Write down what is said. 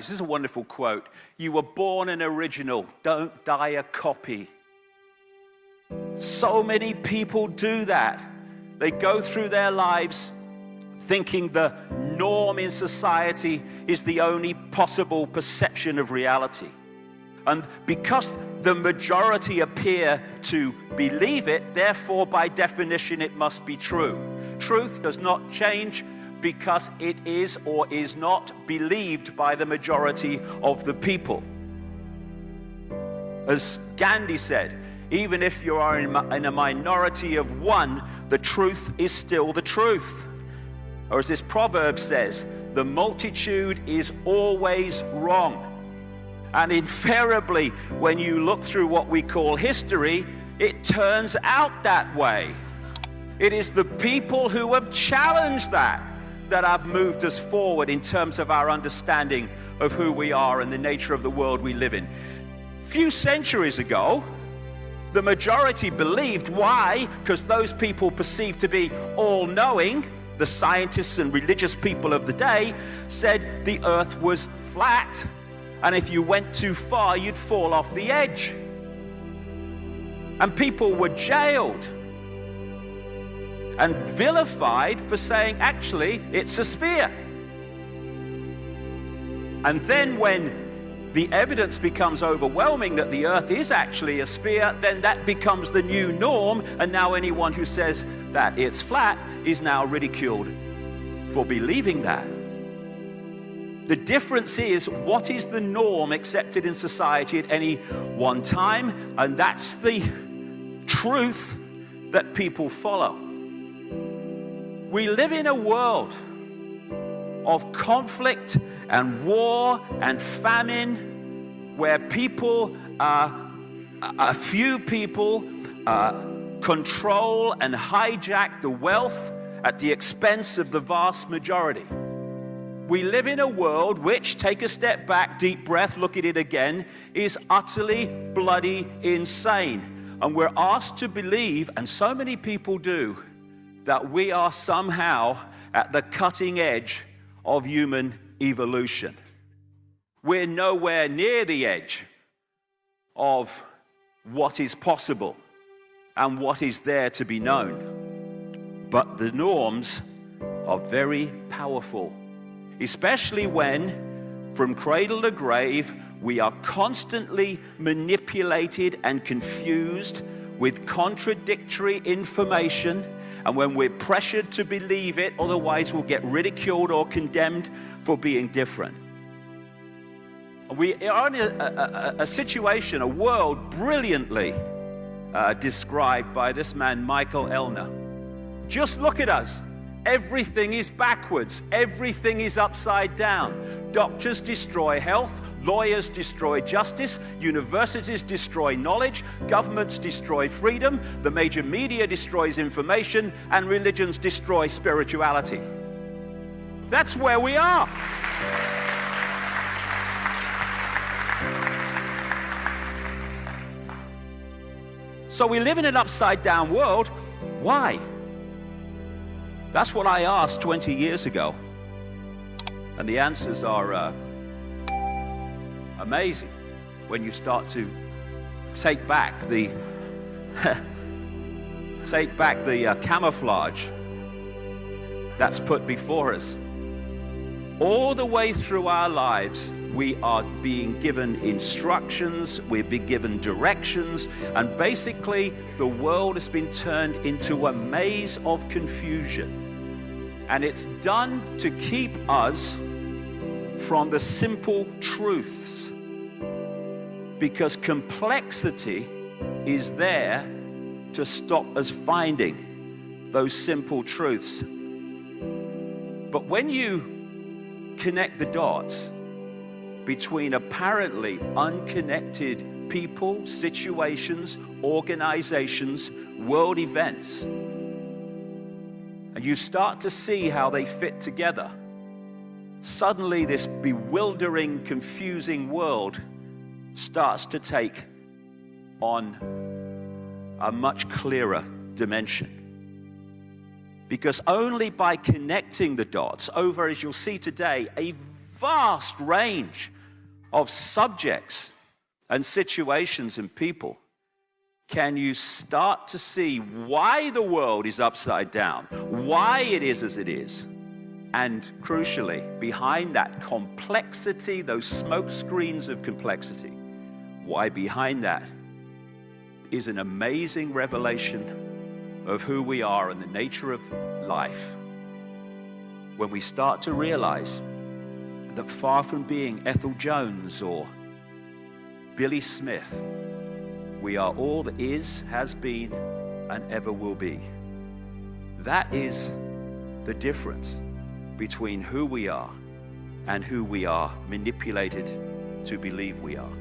This is a wonderful quote. You were born an original, don't die a copy. So many people do that. They go through their lives thinking the norm in society is the only possible perception of reality. And because the majority appear to believe it, therefore, by definition, it must be true. Truth does not change because it is or is not believed by the majority of the people. As Gandhi said, even if you are in a minority of one, the truth is still the truth. Or as this proverb says, the multitude is always wrong. And invariably, when you look through what we call history, it turns out that way. It is the people who have challenged that have moved us forward in terms of our understanding of who we are and the nature of the world we live in. Few centuries ago, the majority believed. Why? Because those people perceived to be all-knowing, the scientists and religious people of the day, said the earth was flat. And if you went too far, you'd fall off the edge. And people were jailed and vilified for saying, actually, it's a sphere. And then when the evidence becomes overwhelming that the earth is actually a sphere, then that becomes the new norm. And now anyone who says that it's flat is now ridiculed for believing that. The difference is, what is the norm accepted in society at any one time? And that's the truth that people follow. We live in a world of conflict and war and famine, where people, a few people, control and hijack the wealth at the expense of the vast majority. We live in a world which, take a step back, deep breath, look at it again, is utterly bloody insane. And we're asked to believe, and so many people do, that we are somehow at the cutting edge of human evolution. We're nowhere near the edge of what is possible and what is there to be known. But the norms are very powerful. Especially when, from cradle to grave, we are constantly manipulated and confused with contradictory information, and when we're pressured to believe it, otherwise we'll get ridiculed or condemned for being different. We are in a situation, a world brilliantly described by this man, Michael Elner. Just look at us. Everything is backwards. Everything is upside down. Doctors destroy health. Lawyers destroy justice. Universities destroy knowledge. Governments destroy freedom. The major media destroys information. And religions destroy spirituality. That's where we are. So we live in an upside down world. Why? That's what I asked 20 years ago. And the answers are amazing when you start to take back the camouflage that's put before us. All the way through our lives, we are being given instructions, we're being given directions, and basically the world has been turned into a maze of confusion. And it's done to keep us from the simple truths, because complexity is there to stop us finding those simple truths. But when you connect the dots between apparently unconnected people, situations, organizations, world events, and you start to see how they fit together, suddenly this bewildering, confusing world starts to take on a much clearer dimension. Because only by connecting the dots over, as you'll see today, a vast range of subjects and situations and people, can you start to see why the world is upside down, why it is as it is? And crucially, behind that complexity, those smoke screens of complexity, why behind that is an amazing revelation of who we are and the nature of life. When we start to realize that far from being Ethel Jones or Billy Smith, we are all that is, has been, and ever will be. That is the difference between who we are and who we are manipulated to believe we are.